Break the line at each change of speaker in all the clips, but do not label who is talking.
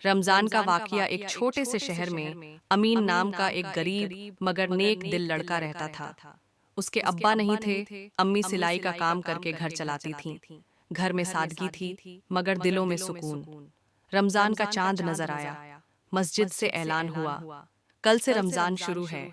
रमजान का वाकया एक छोटे से शहर में अमीन नाम का एक गरीब मगर नेक दिल लड़का रहता था। उसके अब्बा नहीं थे, अम्मी सिलाई का काम करके घर चलाती थीं। घर में सादगी थी मगर दिलों में सुकून। रमजान का चांद नजर आया, मस्जिद से ऐलान हुआ, कल से रमजान शुरू है।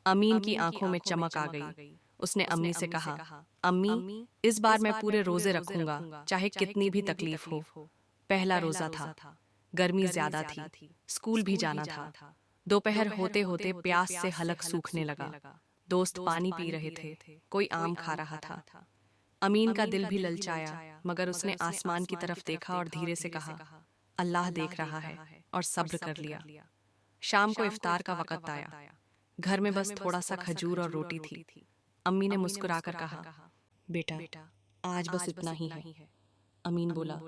अमीन की आंखों में चमक आ गई। उसने अम्मी से कहा, अम्मी, इस बार मैं पूरे रोजे रखूंगा, चाहे कितनी भी तकलीफ हो। पहला रोजा था, गर्मी ज्यादा थी, स्कूल भी जाना था। दोपहर होते होते प्यास से हलक सूखने लगा। दोस्त पानी पी रहे थे, कोई आम खा रहा था। अमीन का दिल भी ललचाया, मगर उसने आसमान की तरफ देखा और धीरे से कहा, अल्लाह देख रहा है, और सब्र कर लिया। शाम को इफ्तार का वक्त आया। घर में बस थोड़ा सा खजूर और रोटी थी। अम्मी ने मुस्कुराकर कहा, बेटा, आज बस इतना ही है। अमीन बोला,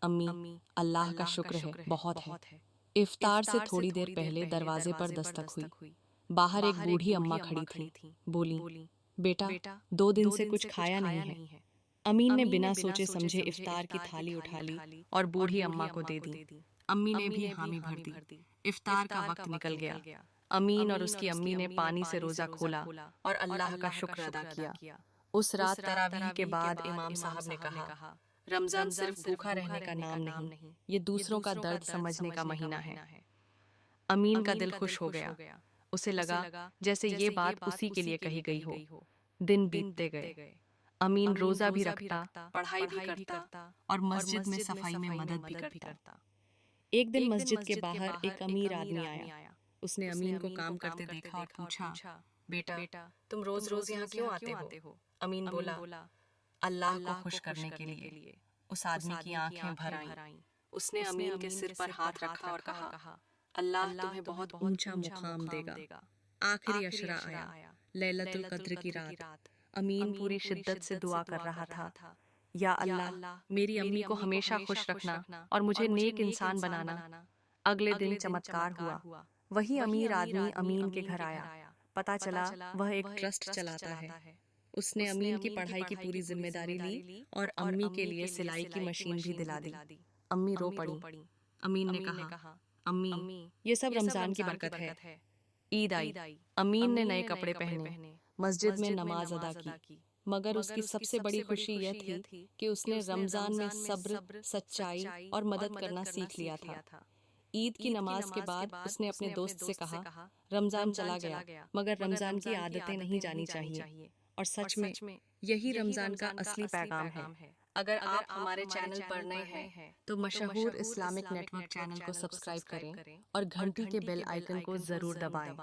अम्मी, अल्लाह का शुक्र है, बहुत है। इफ्तार से थोड़ी देर पहले दरवाजे पर दस्तक हुई। बाहर एक बूढ़ी अम्मा खड़ी थी। बोली, बेटा, 2 दिन से कुछ खाया नहीं है। अमीन ने बिना सोचे समझे इफ्तार की थाली उठा ली और बूढ़ी अम्मा को दे दी। अम्मी ने भी हामी भर दी। इफ्तार का वक्त निकल गया। अमीन और उसकी अम्मी ने पानी से रोजा खोला और अल्लाह का शुक्र अदा किया। उस रात तरावीह के बाद इमाम साहब ने कहा, रमजान सिर्फ भूखा रहने का नाम नहीं, ये दूसरों का दर्द समझने का महीना है। अमीन का दिल खुश हो गया। उसे लगा जैसे ये बात उसी के लिए कही गई हो। दिन बीतते गए। अमीन रोजा भी रखता, पढ़ाई भी करता और मस्जिद में सफाई में मदद भी करता। एक दिन मस्जिद के बाहर एक अमीर आदमी आया। उसने अमीन को काम करते देखा और पूछा, बेटा, तुम रोज रोज यहाँ क्यों आते हो? अमीन बोला, अल्लाह को खुश करने के लिए। उस आदमी की आंखें भर आईं। उसने अमीन के सिर पर हाथ रखा और कहा, अल्लाह तुम्हें बहुत ऊंचा मुकाम देगा। आखिरी अशरा आया, लैलतुल कद्र की रात। अमीन पूरी शिद्दत से दुआ कर रहा था, या अल्लाह, मेरी अम्मी को हमेशा खुश रखना और मुझे नेक इंसान बनाना। अगले दिन चमत्कार हुआ। वही अमीर आदमी अमीन के घर आया। पता चला वह एक ट्रस्ट चलाता है। उसने अमीन की पढ़ाई की पूरी जिम्मेदारी ली और अम्मी के लिए सिलाई की मशीन भी दिला दी। अम्मी रो पड़ी। अमीन ने कहा, अम्मी, ये सब रमजान की बरकत है। ईद आई। अमीन ने नए कपड़े पहने, मस्जिद में नमाज अदा की। मगर उसकी सबसे बड़ी खुशी यह थी कि उसने रमजान में सब्र, सच्चाई और मदद करना सीख लिया था। ईद की नमाज के बाद उसने अपने दोस्त से कहा, रमजान चला गया, मगर रमजान की आदतें नहीं जानी चाहिए। और सच में यही रमजान का असली पैगाम है। अगर आप हमारे चैनल पर नए हैं तो मशहूर इस्लामिक नेटवर्क चैनल को सब्सक्राइब करें और घंटी के बेल आइकन को जरूर दबाएं।